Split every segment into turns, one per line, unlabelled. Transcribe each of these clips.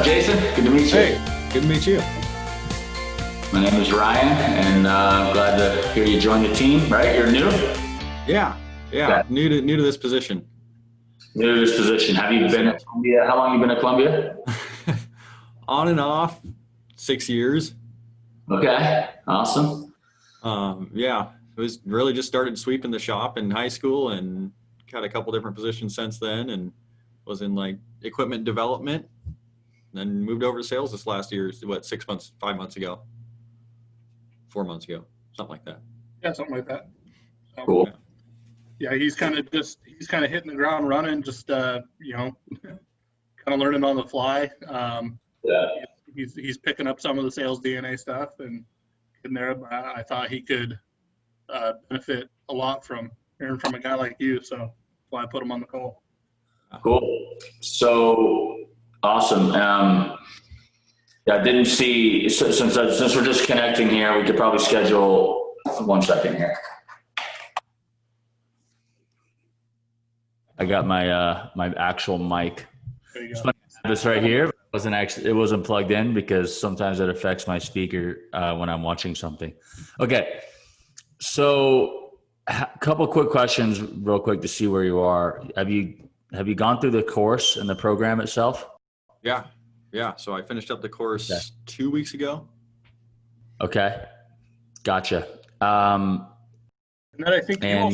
Jason? Good to meet you.
Hey, good to meet you.
My name is Ryan, and I'm glad to hear you join the team, right? You're new?
Yeah. New to this position.
New to this position. Have you been at Columbia? How long have you been at Columbia?
On and off, 6 years.
Okay, awesome.
It was really just started sweeping the shop in high school and got a couple different positions since then, and was in like equipment development, then moved over to sales this last year, 6 months, 5 months ago, 4 months ago, something like that.
Yeah, something like that. So,
Cool.
yeah, he's kind of hitting the ground running, just kind of learning on the fly.
Yeah.
He's picking up some of the sales DNA stuff and in there. I thought he could benefit a lot from hearing from a guy like you, so that's why I put him on the call.
Cool. So awesome. I didn't see, since we're just connecting here, we could probably schedule 1 second here. I got my my actual mic.
There you go.
This right here it wasn't plugged in because sometimes it affects my speaker when I'm watching something. Okay. So a couple quick questions real quick to see where you are. Have you gone through the course and the program itself?
Yeah. So I finished up the course 2 weeks ago.
Okay. Gotcha.
And then I think
You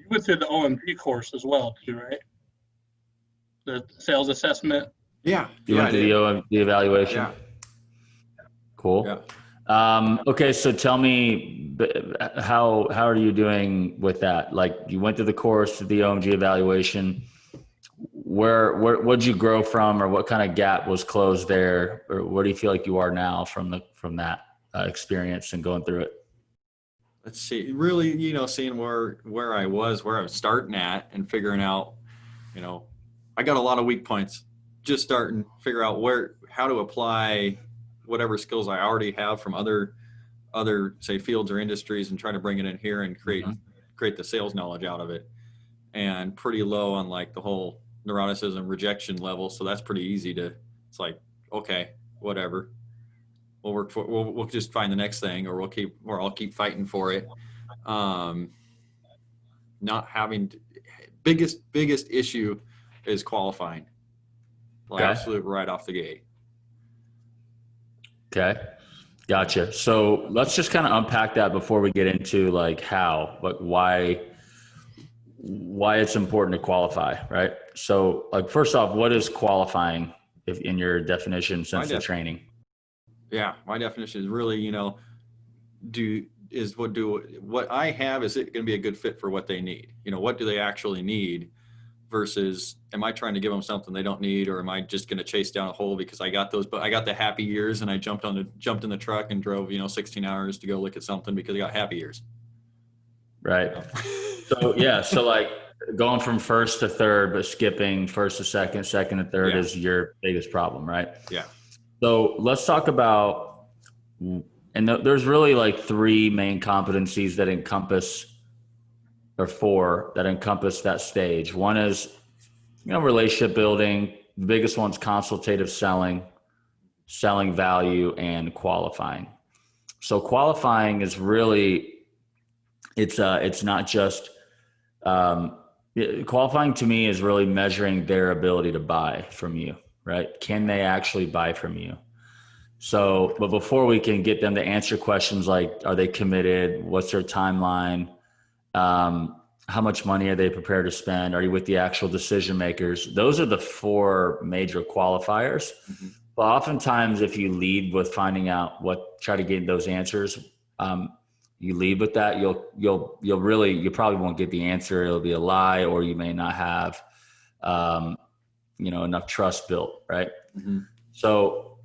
went through the OMG course as well too, right? The sales assessment.
Yeah.
You went through the evaluation?
Yeah.
Cool.
Yeah.
Okay. So tell me, how are you doing with that? Like, you went through the course, the OMG evaluation. What'd you grow from, or what kind of gap was closed there? Or where do you feel like you are now from that experience and going through it?
Let's see, really, seeing where I was starting at and figuring out, I got a lot of weak points, just starting to figure out how to apply whatever skills I already have from other say fields or industries and try to bring it in here and create the sales knowledge out of it. And pretty low on like the whole neuroticism rejection level. So that's pretty easy it's like, okay, whatever. We'll just find the next thing, or I'll keep fighting for it. Not having biggest issue is qualifying. Like, absolute right off the gate.
Okay. Gotcha. So let's just kind of unpack that before we get into like why it's important to qualify, right? So like, first off, what is qualifying in your definition since the training?
Yeah. My definition is really, what I have, is it going to be a good fit for what they need? What do they actually need versus am I trying to give them something they don't need, or am I just going to chase down a hole because I got the happy years and I jumped in the truck and drove, 16 hours to go look at something because I got happy years.
Right. So yeah. So like going from first to third, but skipping first to second to third is your biggest problem, right?
Yeah.
So let's talk about, and there's really like three main competencies that encompass, or four that encompass that stage. One is, relationship building. The biggest one's consultative selling value, and qualifying. So qualifying is really, it's not just, qualifying to me is really measuring their ability to buy from you, right? Can they actually buy from you? So, but before we can get them to answer questions like, are they committed? What's their timeline? How much money are they prepared to spend? Are you with the actual decision makers? Those are the four major qualifiers. Mm-hmm. But oftentimes if you lead with finding out try to get those answers, you lead with that, you probably won't get the answer. It'll be a lie, or you may not have, enough trust built. Right. Mm-hmm. So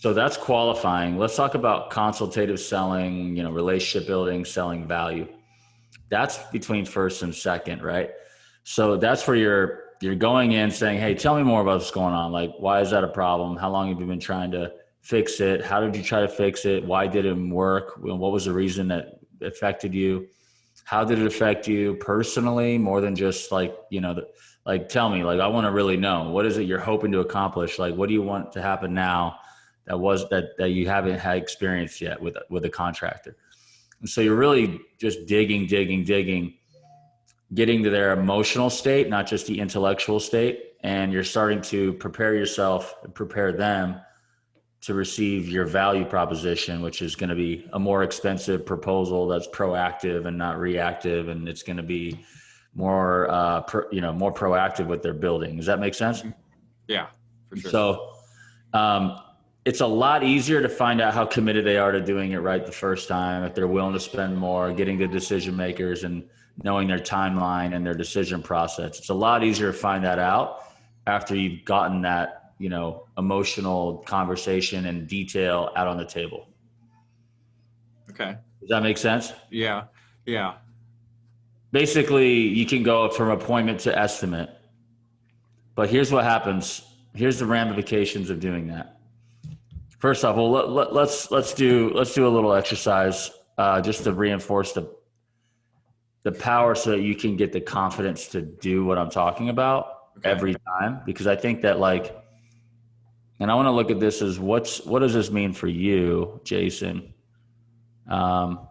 that's qualifying. Let's talk about consultative selling, relationship building, selling value. That's between first and second, right? So that's where you're going in saying, hey, tell me more about what's going on. Like, why is that a problem? How long have you been trying to fix it? How did you try to fix it? Why did it work? What was the reason that affected you? How did it affect you personally, more than just like, Like, tell me, like, I want to really know, what is it you're hoping to accomplish? Like, what do you want to happen now that you haven't had experience yet with a contractor? And so you're really just digging, getting to their emotional state, not just the intellectual state. And you're starting to prepare yourself and prepare them to receive your value proposition, which is going to be a more expensive proposal that's proactive and not reactive. And it's going to be more, more proactive with their building. Does that make sense?
Yeah, for sure.
So it's a lot easier to find out how committed they are to doing it right the first time, if they're willing to spend more, getting the decision makers and knowing their timeline and their decision process. It's a lot easier to find that out after you've gotten that, emotional conversation and detail out on the table.
Okay.
Does that make sense?
Yeah. Yeah.
Basically, you can go from appointment to estimate, but here's what happens. Here's the ramifications of doing that. First off, well, let's do a little exercise just to reinforce the power, so that you can get the confidence to do what I'm talking about every time. Because I think that, like, and I want to look at this as what does this mean for you, Jason? So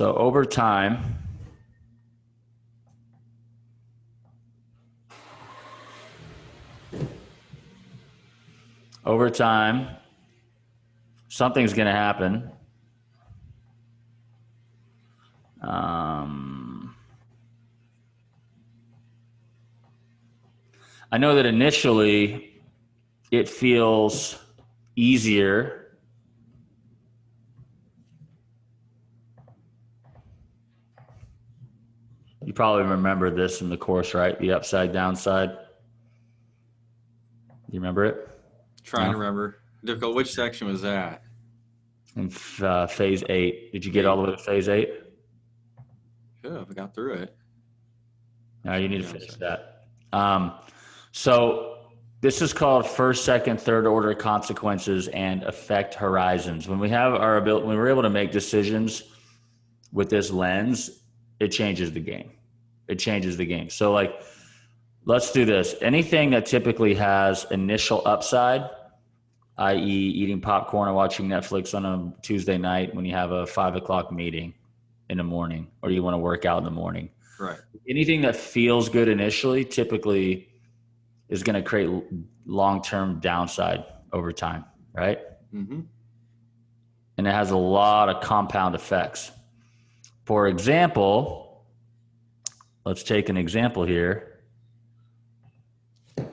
over time, something's going to happen. I know that initially it feels easier. You probably remember this in the course, right? The upside downside. You remember it?
Trying to remember. Difficult. Which section was that?
In phase 8. Did you get all the way to phase 8?
Yeah, I got through it.
No, you need to finish that. So this is called first, second, third order consequences and effect horizons. When we have when we're able to make decisions with this lens, it changes the game. So, like, let's do this. Anything that typically has initial upside, i.e. eating popcorn or watching Netflix on a Tuesday night when you have a 5:00 meeting in the morning, or you want to work out in the morning.
Right.
Anything that feels good initially typically is going to create long-term downside over time, right?
Mm-hmm.
And it has a lot of compound effects. For example, let's take an example here. Here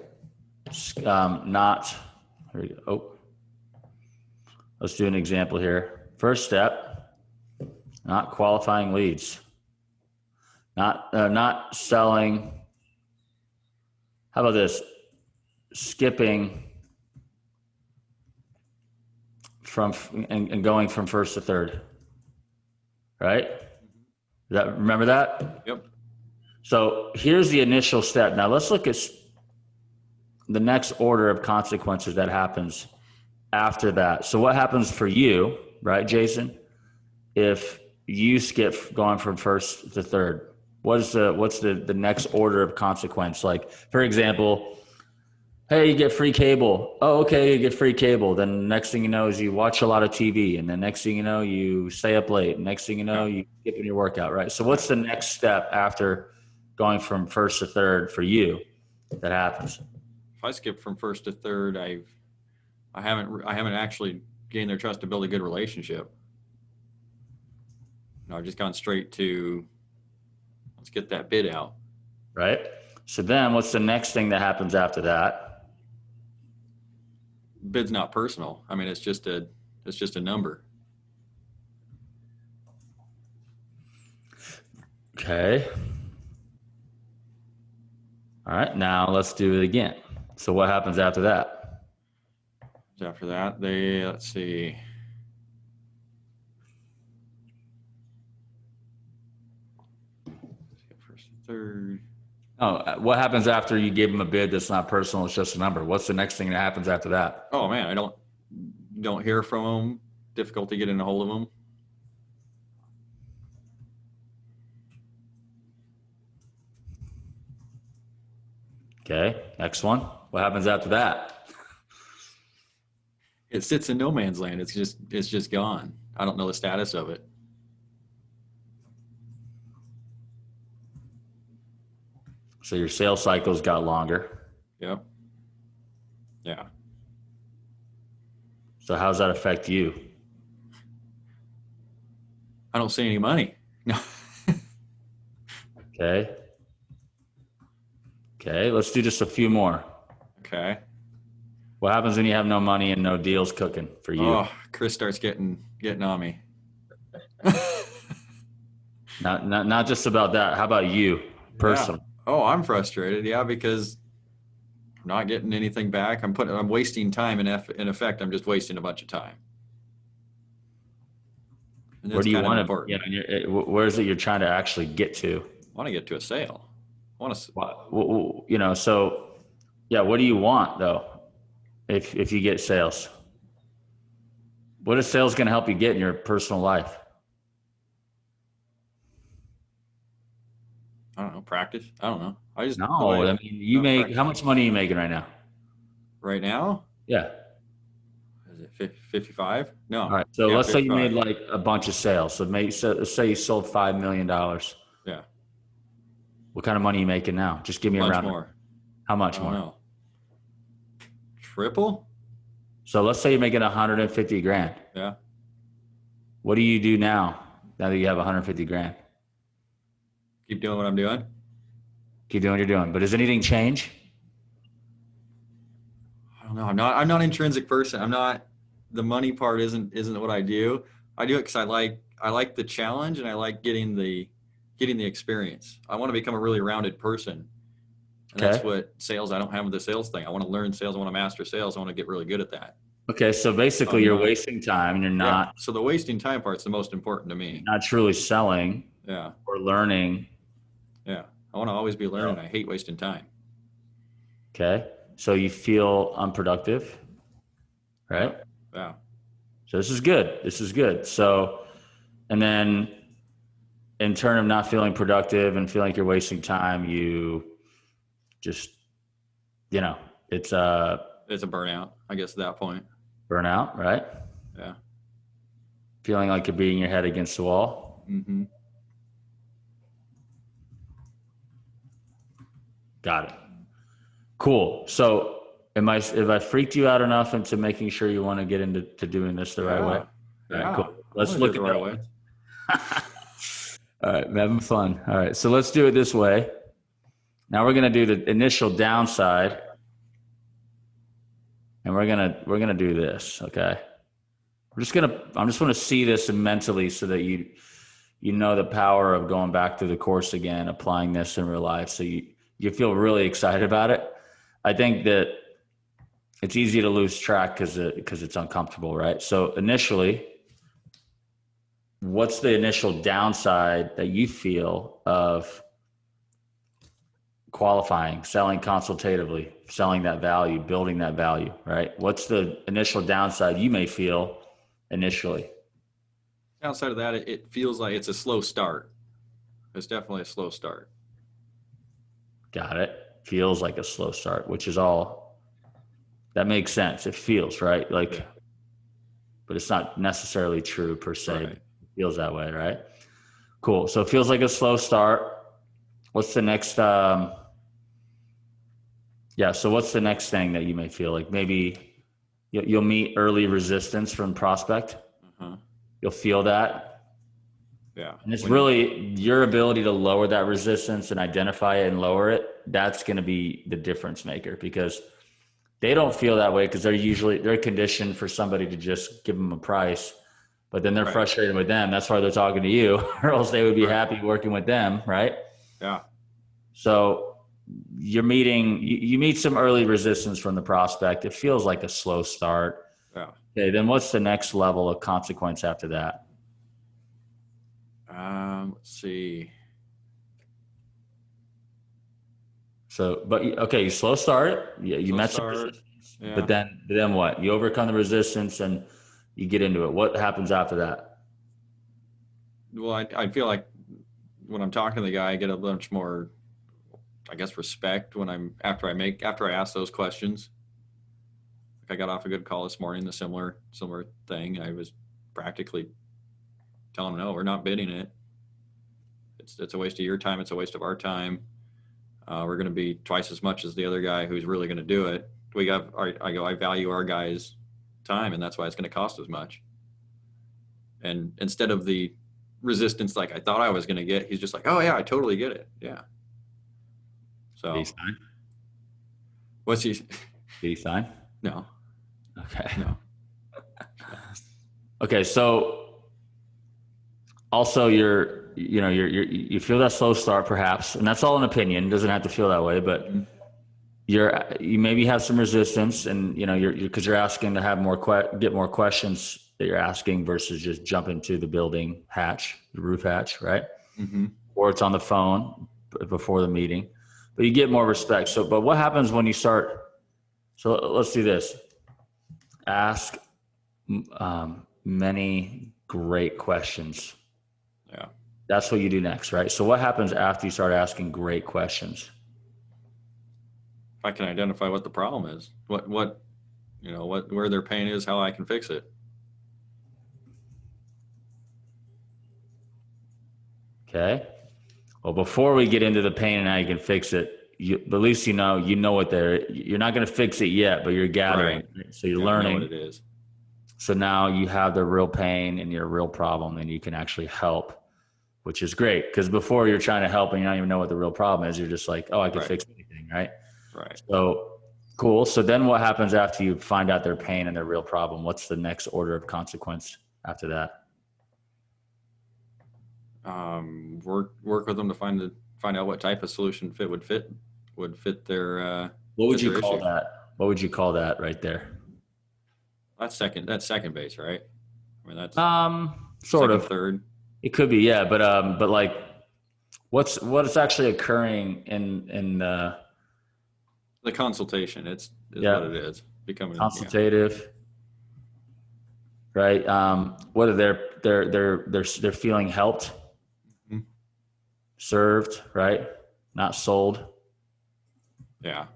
we go. Oh, let's do an example here. First step, not qualifying leads, not selling. How about this? Skipping from and going from first to third, right? Remember that?
Yep.
So here's the initial step. Now let's look at the next order of consequences that happens after that. So what happens for you, right, Jason, if you skip going from first to third? What's the next order of consequence? Like, for example, hey, you get free cable. Oh, okay, you get free cable. Then the next thing you know is you watch a lot of TV. And the next thing you know, you stay up late. Next thing you know, you skip in your workout, right? So what's the next step after going from first to third for you that happens?
If I skip from first to third, I haven't actually gained their trust to build a good relationship. No, I've just gone straight to, let's get that bid out.
Right. So then what's the next thing that happens after that?
Bid's not personal. I mean, it's just a number.
Okay. All right. Now let's do it again. So what happens after that?
After that, let's see. First and third.
Oh, what happens after you gave them a bid that's not personal, it's just a number? What's the next thing that happens after that?
Oh man, I don't hear from them. Difficulty getting a hold of them.
Okay. Next one. What happens after that?
It sits in no man's land. It's just gone. I don't know the status of it.
So your sales cycles got longer.
Yep. Yeah.
So how does that affect you?
I don't see any money. No.
Okay. Okay. Let's do just a few more.
Okay.
What happens when you have no money and no deals cooking for you?
Oh, Chris starts getting on me.
Not just about that. How about you personally?
Yeah. Oh, I'm frustrated. Yeah, because I'm not getting anything back. I'm wasting time. In effect, I'm just wasting a bunch of time. And
Where
that's
do you
kind of
want to,
important.
where is it you're trying to actually get to?
I want to get to a sale. I want to.
So yeah, what do you want though? If you get sales, what is sales going to help you get in your personal life?
I don't know. Practice. I don't know.
No, I mean, how much money are you making right now?
Right now.
Yeah.
Is it 55? No.
All right. So
Yeah,
let's say you
55.
made like a bunch of sales. Let's say you sold $5 million.
Yeah.
What kind of money are you making now? Just give me a
Much
round.
more.
How
I
much
don't
more?
know. Triple?
So let's say you're making 150 grand.
Yeah.
What do you do now that you have 150 grand?
Keep doing what I'm doing.
Keep doing what you're doing. But does anything change?
I don't know. I'm not an intrinsic person. The money part isn't what I do. I do it because I like the challenge and I like getting the experience. I want to become a really rounded person. And that's
Okay.
what sales, I don't have the sales thing. I want to learn sales. I want to master sales. I want to get really good at that.
Okay. So
So
basically
I'm
you're
not,
wasting time and you're
yeah.
not,
So the wasting time part's the most important to me.
not truly selling
Yeah.
or learning.
Yeah. I want to always be learning. I hate wasting time.
Okay. So you feel unproductive, right?
Yeah. Yeah.
So this is good. This is good. So, and then in turn of not feeling productive and feeling like you're wasting time, you just, it's a
It's a burnout, I guess, at that point.
burnout, right?
Yeah.
Feeling like you're beating your head against the wall.
Mm-hmm.
Got it. Cool. So if I freaked you out enough into making sure you want to get into doing this the right way? All
Yeah.
right, cool.
I
Let's
wanna do
look
it
at
the right
that.
way.
All right, I'm having fun. All right, so let's do it this way. Now we're gonna do the initial downside, and we're gonna do this. Okay. I'm just gonna see this mentally so that you know the power of going back through the course again, applying this in real life. So you feel really excited about it. I think that it's easy to lose track because it's uncomfortable, right? So initially, what's the initial downside that you feel of qualifying, selling consultatively, selling that value, building that value, right? What's the initial downside you may feel initially?
Outside of that, it feels like it's a slow start. It's definitely a slow start.
Got it. Feels like a slow start, which is that makes sense. It feels right. Like,
Yeah.
but it's not necessarily true per se.
Right.
It feels that way, right? Cool. So it feels like a slow start. What's the next? So what's the next thing that you may feel like? Maybe you'll meet early resistance from prospect.
Uh-huh.
You'll feel that.
Yeah.
And it's really your ability to lower that resistance and identify it and lower it. That's going to be the difference maker, because they don't feel that way because they're conditioned for somebody to just give them a price, but then they're
Right.
frustrated with them. That's why they're talking to you, or else they would be happy working with them. Right.
Yeah.
So you meet some early resistance from the prospect. It feels like a slow start.
Yeah.
Okay. Then what's the next level of consequence after that?
Let's see.
So, but okay, you slow start. You met some resistance,
Yeah.
but then what? You overcome the resistance and you get into it. What happens after that?
Well, I feel like when I'm talking to the guy, I get a bunch more. I guess, respect when after I ask those questions. Like I got off a good call this morning, the similar thing. I was practically telling them, no, we're not bidding it. It's a waste of your time. It's a waste of our time. We're going to be twice as much as the other guy who's really going to do it. I value our guy's time, and that's why it's going to cost as much. And instead of the resistance like I thought I was going to get, he's just like, oh yeah, I totally get it. Yeah. So
Did he sign?
what's he?
Did he sign?
No.
Okay.
No.
Okay. So also you feel that slow start perhaps, and that's all an opinion. It doesn't have to feel that way, but you maybe have some resistance, and because you're asking to have get more questions that you're asking versus just jumping to the building hatch, the roof hatch, right?
Mm-hmm.
Or it's on the phone before the meeting, but you get more respect. So, but what happens when you start? So let's do this. Ask many great questions.
Yeah.
That's what you do next, right? So what happens after you start asking great questions?
If I can identify what the problem is, where their pain is, how I can fix it.
Okay. Well, before we get into the pain and how you can fix it, at least you're not going to fix it yet, but you're gathering.
Right.
So you're learning
what it is.
So now you have the real pain and your real problem, and you can actually help, which is great. Because before you're trying to help and you don't even know what the real problem is. You're just like, oh, I can fix anything, right?
Right.
So cool. So then what happens after you find out their pain and their real problem? What's the next order of consequence after that?
Work with them to find out what type of solution would fit their.
What would you call
issue.
that? What would you call that right there?
That's second base, right? I mean, that's
sort
second,
of
third.
It could be, yeah, but like, what's actually occurring in
the consultation? Is
Yeah.
what it is. Becoming
consultative, right? What are they're feeling helped,
Mhm.
served, right? Not sold.
Yeah.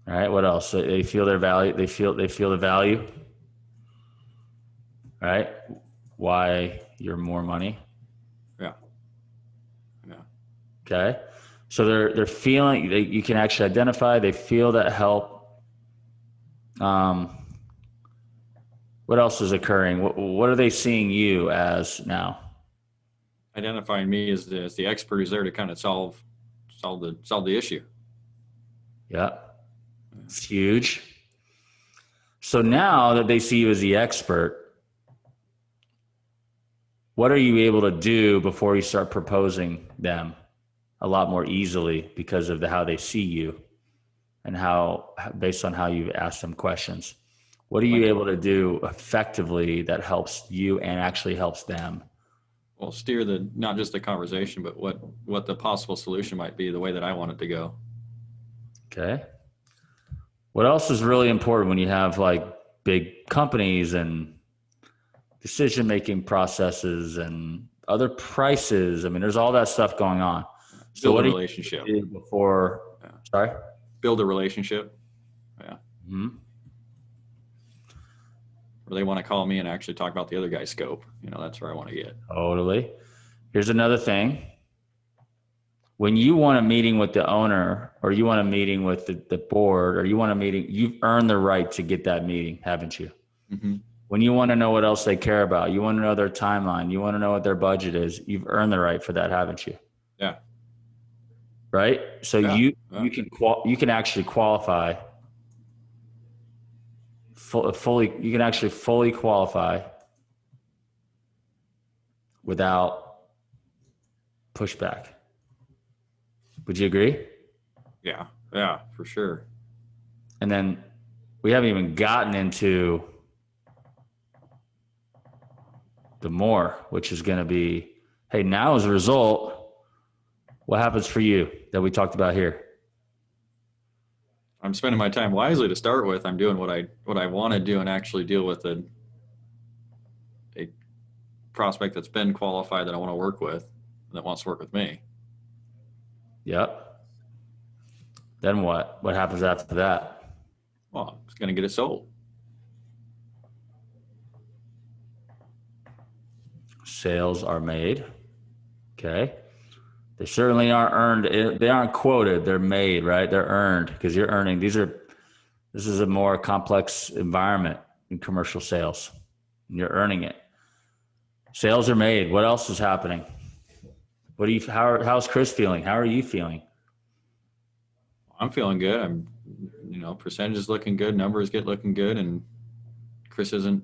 All right. What else? They feel their value. They feel the value. Right? Why you're more money.
Yeah.
Okay. So they're feeling. You can actually identify. They feel that help. What else is occurring? What are they seeing you as now?
Identifying me as the expert who's there to kind of solve the issue.
Yeah. It's huge. So now that they see you as the expert, what are you able to do before you start proposing them a lot more easily because of how they see you and based on how you've asked them questions? What are you able to do effectively that helps you and actually helps them?
Well, steer not just the conversation, but what the possible solution might be, the way that I want it to go.
Okay. What else is really important when you have like big companies and decision-making processes and other prices? I mean, there's all that stuff going on. So
Build
what
a
do
relationship.
you do before?
Yeah.
Sorry?
Build a relationship. Yeah.
Mm-hmm.
Or they want to call me and actually talk about the other guy's scope. That's where I want to get.
Totally. Here's another thing. When you want a meeting with the owner, or you want a meeting with the board, or you want a meeting, you've earned the right to get that meeting, haven't you?
Mm-hmm.
When you want to know what else they care about, you want to know their timeline, you want to know what their budget is, you've earned the right for that, haven't you?
Yeah.
Right? So you can actually qualify you can actually fully qualify without pushback. Would you agree?
Yeah, for sure.
And then we haven't even gotten into the more, which is going to be, hey, now as a result, what happens for you that we talked about here?
I'm spending my time wisely to start with. I'm doing what I want to do and actually deal with a prospect that's been qualified that I want to work with, that wants to work with me.
Yep. Then what? What happens after that?
Well, it's going to get it sold.
Sales are made. Okay. They certainly aren't earned. They aren't quoted. They're made, right? They're earned because you're earning. This is a more complex environment in commercial sales. And you're earning it. Sales are made. What else is happening? How's Chris feeling? How are you feeling?
I'm feeling good. I'm, percentage is looking good. Numbers get looking good. And Chris isn't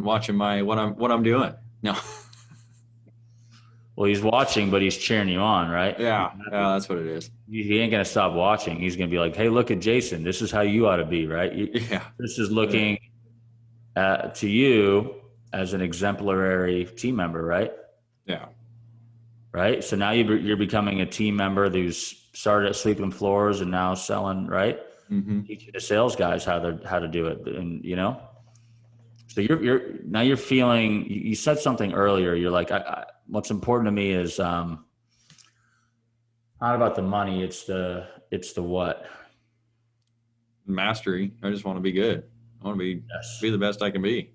watching what I'm doing. No.
Well, he's watching, but he's cheering you on, right?
Yeah, that's what it is.
He ain't going to stop watching. He's going to be like, hey, look at Jason. This is how you ought to be, right?
Yeah.
This is looking to you as an exemplary team member, right?
Yeah.
Right. So now you're becoming a team member who's started at sweeping floors and now selling, right?
Mm-hmm.
Teaching the sales guys how to do it. And, so you're feeling, you said something earlier. You're like, what's important to me is not about the money. It's the what?
Mastery. I just want to be good. I want to be the best I can be.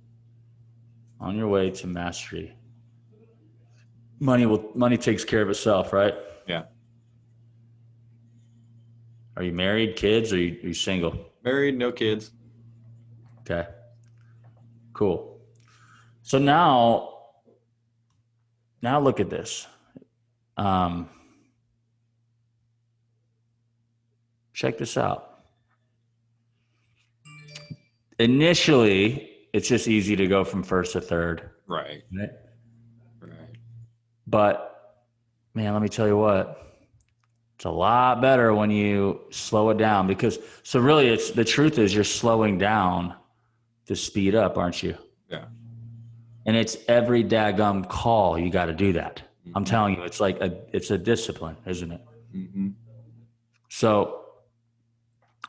On your way to mastery. Money takes care of itself, right?
Yeah.
Are you married, kids, or are you single?
Married, no kids.
Okay. Cool. So now look at this. Check this out. Initially, it's just easy to go from first to third.
Right.
Right?
Right.
But man, let me tell you what. It's a lot better when you slow it down because really the truth is you're slowing down to speed up, aren't you?
Yeah.
And it's every daggum call you got to do that.
Mm-hmm.
I'm telling you, it's like it's a discipline, isn't it?
Mm-hmm.
So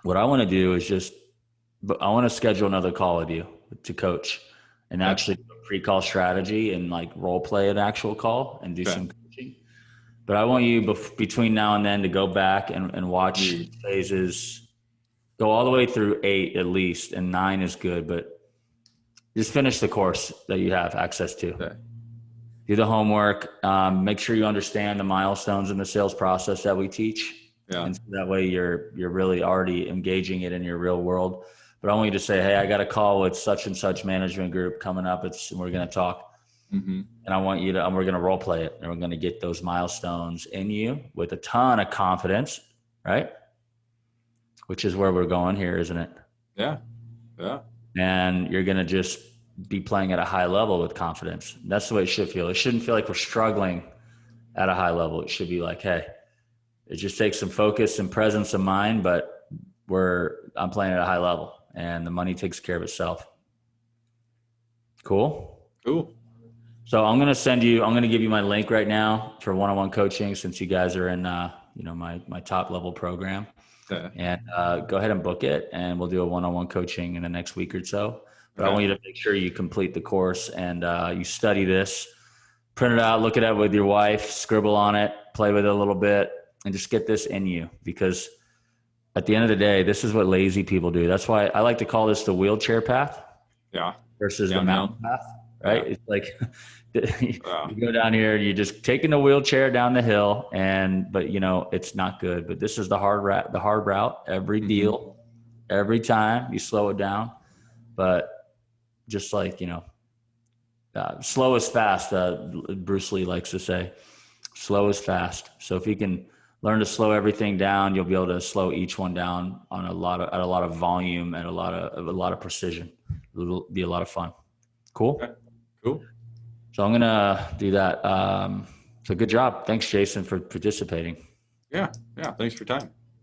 what I want to do is I want to schedule another call with you to coach and actually pre-call strategy and like role play an actual call and do some coaching. But I want you between now and then to go back and watch phases, go all the way through 8 at least, and 9 is good, but just finish the course that you have access to.
Okay.
Do the homework. Make sure you understand the milestones in the sales process that we teach.
Yeah.
And so that way you're really already engaging it in your real world. But I want you to say, hey, I got a call with such and such management group coming up. We're going to talk.
Mm-hmm.
And we're going to role play it. And we're going to get those milestones in you with a ton of confidence, right? Which is where we're going here, isn't it?
Yeah. Yeah.
And you're going to just be playing at a high level with confidence. That's the way it should feel. It shouldn't feel like we're struggling at a high level. It should be like, hey, it just takes some focus and presence of mind, but I'm playing at a high level and the money takes care of itself. Cool. So I'm going to give you my link right now for one-on-one coaching since you guys are in, my top level program.
Okay.
And go ahead and book it and we'll do a one-on-one coaching in the next week or so. But I want you to make sure you complete the course and you study this, print it out, look at it with your wife, scribble on it, play with it a little bit, and just get this in you because at the end of the day, this is what lazy people do. That's why I like to call this the wheelchair path versus the mountain path, right? Yeah. It's like you go down here, you're just taking the wheelchair down the hill but it's not good. But this is the hard route, every deal, every time you slow it down. But just like, slow is fast. Bruce Lee likes to say, slow is fast. So if you can learn to slow everything down, you'll be able to slow each one down on at a lot of volume and a lot of precision. It'll be a lot of fun. Cool.
Okay. Cool.
So I'm gonna do that. So good job. Thanks, Jason, for participating.
Yeah. Thanks for your time.